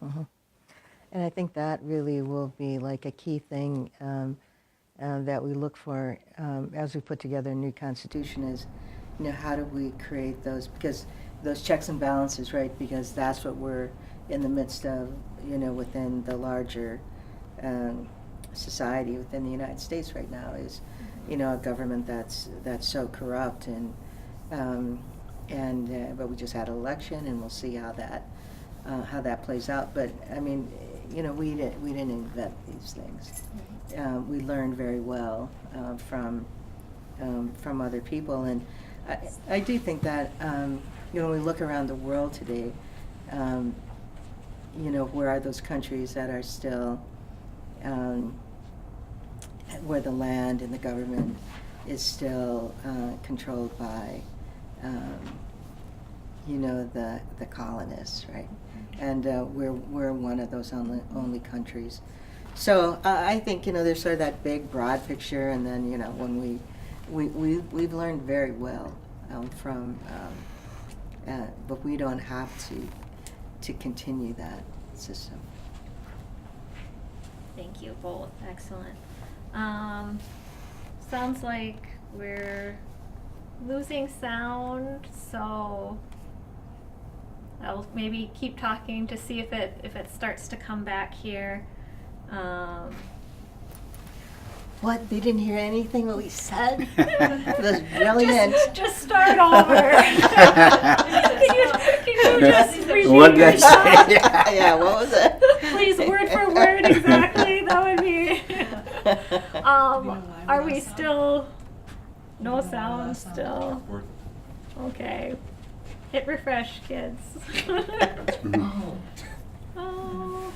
And I think that really will be like a key thing that we look for as we put together a new constitution is, you know, how do we create those, because those checks and balances, right? Because that's what we're in the midst of, you know, within the larger society within the United States right now is, you know, a government that's so corrupt and but we just had an election and we'll see how that plays out. But I mean, you know, we didn't invent these things. We learned very well from other people, and I do think that you know, when we look around the world today, you know, where are those countries that are still where the land and the government is still controlled by you know, the colonists, right? And we're one of those only countries. So I think, you know, there's sort of that big broad picture, and then, you know, when we've learned very well from, but we don't have to continue that system. Thank you both. Excellent. Sounds like we're losing sound, so I'll maybe keep talking to see if it starts to come back here. What? They didn't hear anything what we said? That's brilliant. Just start over. Can you just repeat What did I yourself? say? Yeah, what was it? Please, word for word, exactly. That would be. Are we still? No sound still. Okay. Hit refresh, kids. Oh.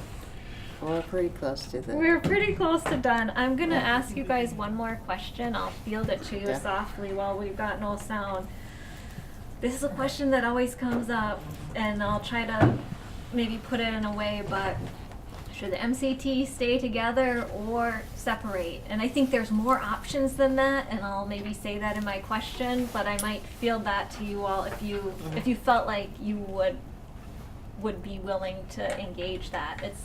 We're pretty close to the. We're pretty close to done. I'm gonna ask you guys one more question. I'll field it to you Yeah. softly while we've got no sound. This is a question that always comes up, and I'll try to maybe put it in a way, but should the MCT stay together or separate? And I think there's more options than that, and I'll maybe say that in my question, but I might field that to you all if you felt like you would be willing to engage that. It's,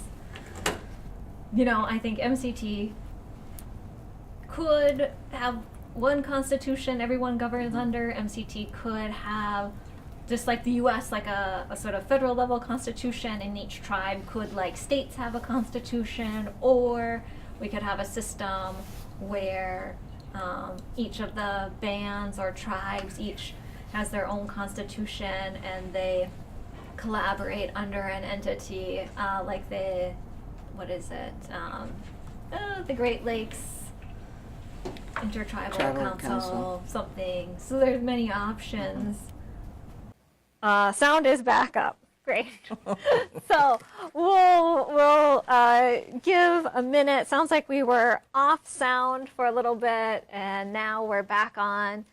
you know, I think MCT could have one constitution everyone governs under. MCT could have, just like the US, like a sort of federal level constitution, and each tribe could, like states, have a constitution, or we could have a system where each of the bands or tribes each has their own constitution and they collaborate under an entity like the, what is it, the Great Lakes Intertribal Council, something. So there's many options. Sound is back up. Great. So we'll give a minute. Sounds like we were off sound for a little bit, and now we're back on.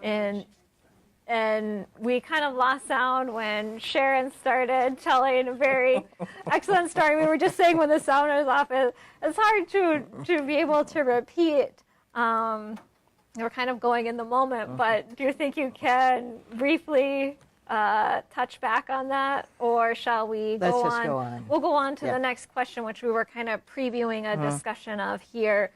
And we kind of lost sound when Sharon started telling a very excellent story. We were just saying when the sound is off, it's hard to be able to repeat. We're kind of going in the moment, but do you think you can briefly touch back on that, or shall we go on? Let's just go on. We'll go on to the next question, which we were kind of previewing a discussion of here.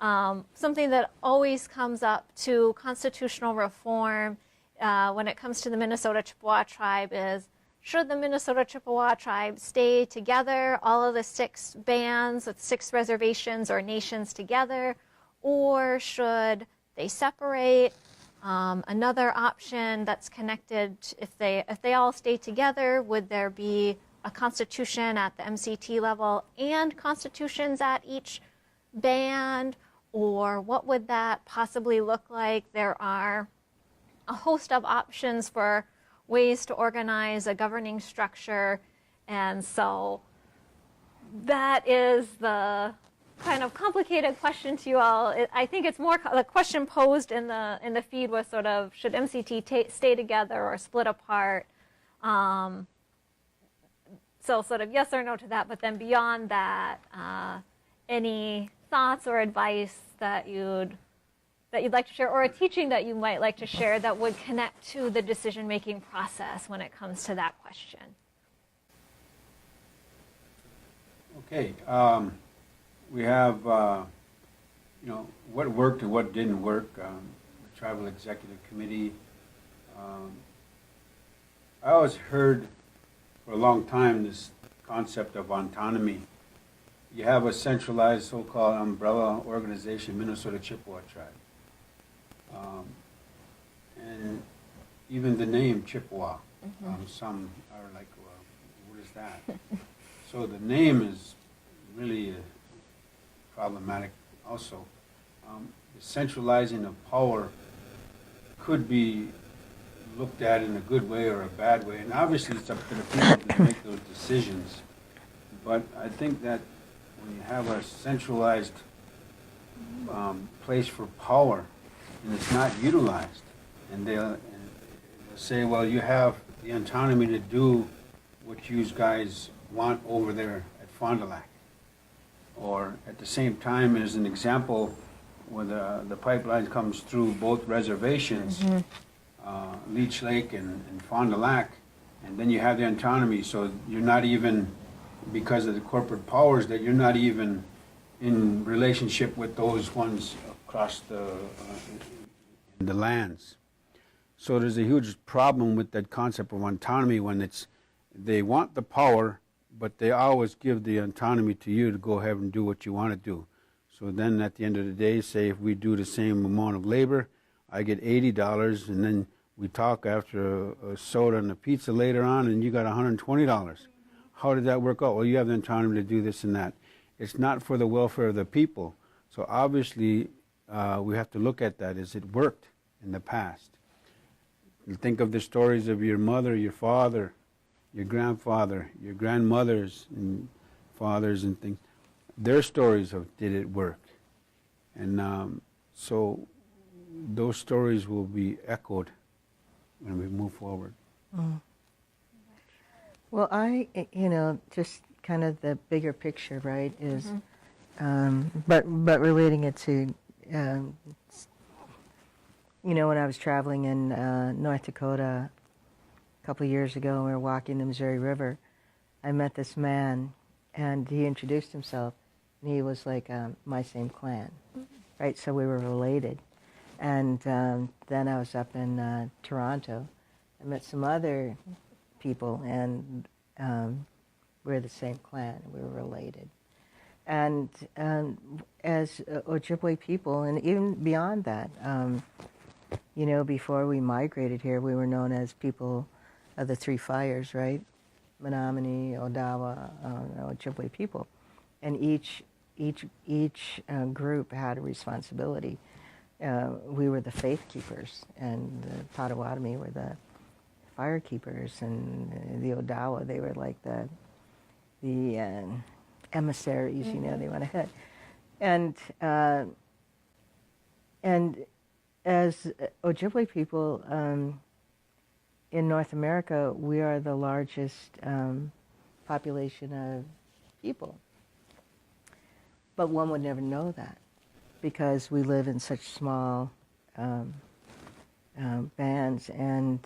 Something that always comes up to constitutional reform when it comes to the Minnesota Chippewa tribe is, should the Minnesota Chippewa tribe stay together, all of the 6 bands with 6 reservations or nations together, or should they separate? Another option that's connected, if they all stay together, would there be a constitution at the MCT level and constitutions at each band, or what would that possibly look like? There are a host of options for ways to organize a governing structure, and so that is the kind of complicated question to you all. I think it's more the question posed in the feed was sort of, should MCT stay together or split apart? So sort of yes or no to that, but then beyond that, any thoughts or advice that you'd like to share, or a teaching that you might like to share that would connect to the decision-making process when it comes to that question? Okay. We have, what worked and what didn't work. The Tribal Executive Committee. I always heard for a long time this concept of autonomy. You have a centralized so-called umbrella organization, Minnesota Chippewa Tribe. And even the name Chippewa, some are like, well, what is that? So the name is really problematic also. The centralizing of power could be looked at in a good way or a bad way, and obviously it's up to the people to make those decisions. But I think that when you have a centralized place for power and it's not utilized, and they'll say, well, you have the autonomy to do what you guys want over there at Fond du Lac. Or at the same time, as an example, when the pipeline comes through both reservations, Leech Lake and Fond du Lac, and then you have the autonomy, so you're not even, because of the corporate powers, that you're not even in relationship with those ones across the lands. So there's a huge problem with that concept of autonomy when they want the power, but they always give the autonomy to you to go ahead and do what you want to do. So then at the end of the day, say if we do the same amount of labor, I get $80, and then we talk after a soda and a pizza later on, and you got $120. How did that work out? Well, you have the autonomy to do this and that. It's not for the welfare of the people. So obviously, we have to look at that. Has it worked in the past? You think of the stories of your mother, your father, your grandfather, your grandmothers and fathers and things. Their stories of did it work? And so those stories will be echoed when we move forward. Well, just kind of the bigger picture, right, is, but relating it to, when I was traveling in North Dakota a couple of years ago, and we were walking the Missouri River, I met this man, and he introduced himself, and he was like my same clan, right? So we were related. And then I was up in Toronto. I met some other people, and we're the same clan. We were related. And as Ojibwe people, and even beyond that, before we migrated here, we were known as people of the Three Fires, right? Menominee, Odawa, Ojibwe people. And each group had a responsibility. We were the faith keepers, and the Potawatomi were the fire keepers, and the Odawa, they were like the emissaries, they went ahead. And as Ojibwe people in North America, we are the largest population of people. But one would never know that, because we live in such small bands, and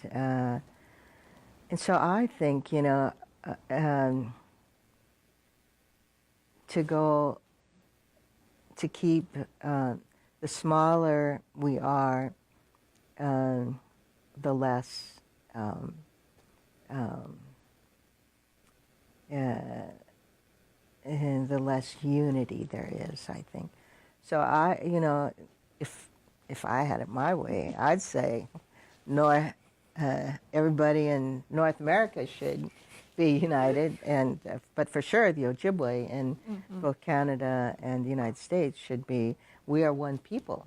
so I think to keep the smaller we are, the less and the less unity there is, I think. So if if I had it my way, I'd say everybody in North America should be united, and but for sure the Ojibwe in both Canada and the United States should be. We are one people.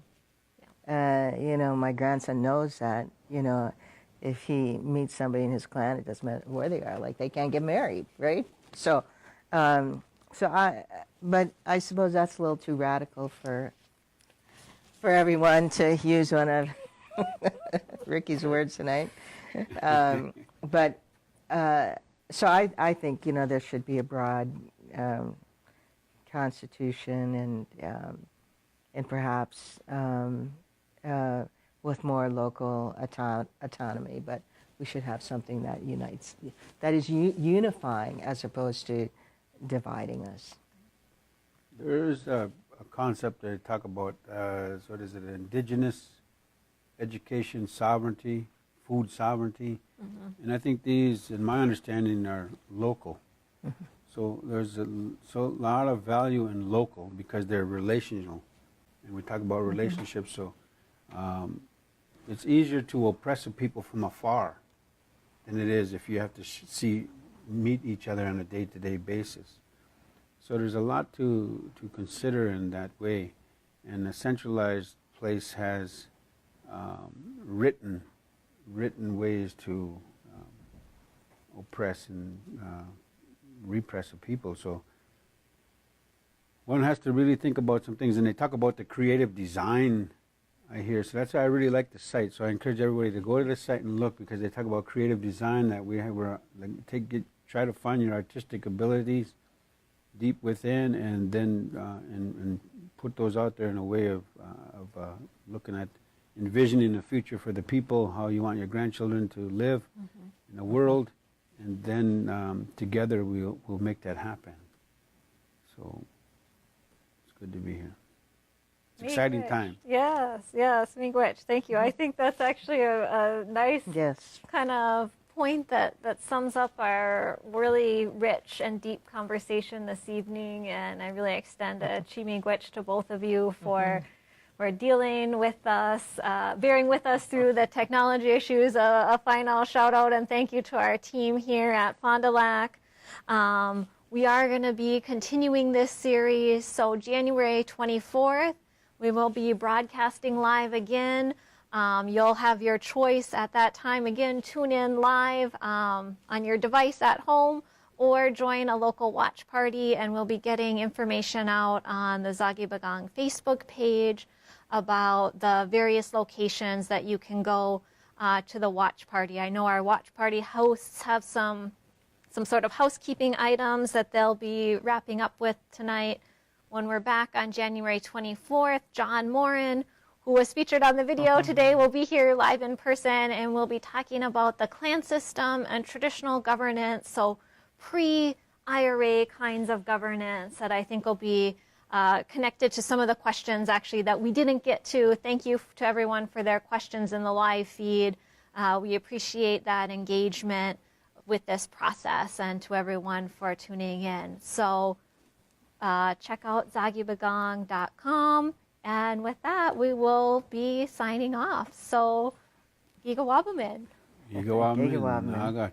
You know, my grandson knows that. You know, if he meets somebody in his clan, it doesn't matter where they are. Like they can't get married, right? So, but I suppose that's a little too radical for everyone to use one of Ricky's words tonight. But so I think, you know, there should be a broad constitution and perhaps with more local autonomy, but we should have something that unites, that is unifying as opposed to dividing us. There's a concept they talk about, what is it, indigenous education sovereignty, food sovereignty, and I think these, in my understanding, are local. So there's a lot of value in local because they're relational, and we talk about relationships. So it's easier to oppress a people from afar than it is if you have to meet each other on a day-to-day basis. So there's a lot to consider in that way, and a centralized place has written ways to oppress and repress a people. So one has to really think about some things, and they talk about the creative design, I hear. So that's why I really like the site. So I encourage everybody to go to the site and look, because they talk about creative design, that try to find your artistic abilities deep within, and then and put those out there in a way of looking at envisioning the future for the people, how you want your grandchildren to live in the world, and then together we'll make that happen. So it's good to be here. It's exciting time. Yes, Miigwech, thank you. I think that's actually a nice kind of point that sums up our really rich and deep conversation this evening, and I really extend a Chi-Miigwech to both of you for dealing with us, bearing with us through the technology issues. A final shout out and thank you to our team here at Fond du Lac. We are going to be continuing this series, so January 24th, we will be broadcasting live again. You'll have your choice at that time. Again, tune in live on your device at home or join a local watch party, and we'll be getting information out on the Zagi Bagang Facebook page about the various locations that you can go to the watch party. I know our watch party hosts have some sort of housekeeping items that they'll be wrapping up with tonight. When we're back on January 24th, John Morin, who was featured on the video today, will be here live in person, and we'll be talking about the clan system and traditional governance, so pre-IRA kinds of governance that I think will be connected to some of the questions actually that we didn't get to. Thank you to everyone for their questions in the live feed. We appreciate that engagement with this process, and to everyone for tuning in. So check out zagibagong.com. And with that, we will be signing off. So, Gigawabamin. Gigawabamin. Nagach.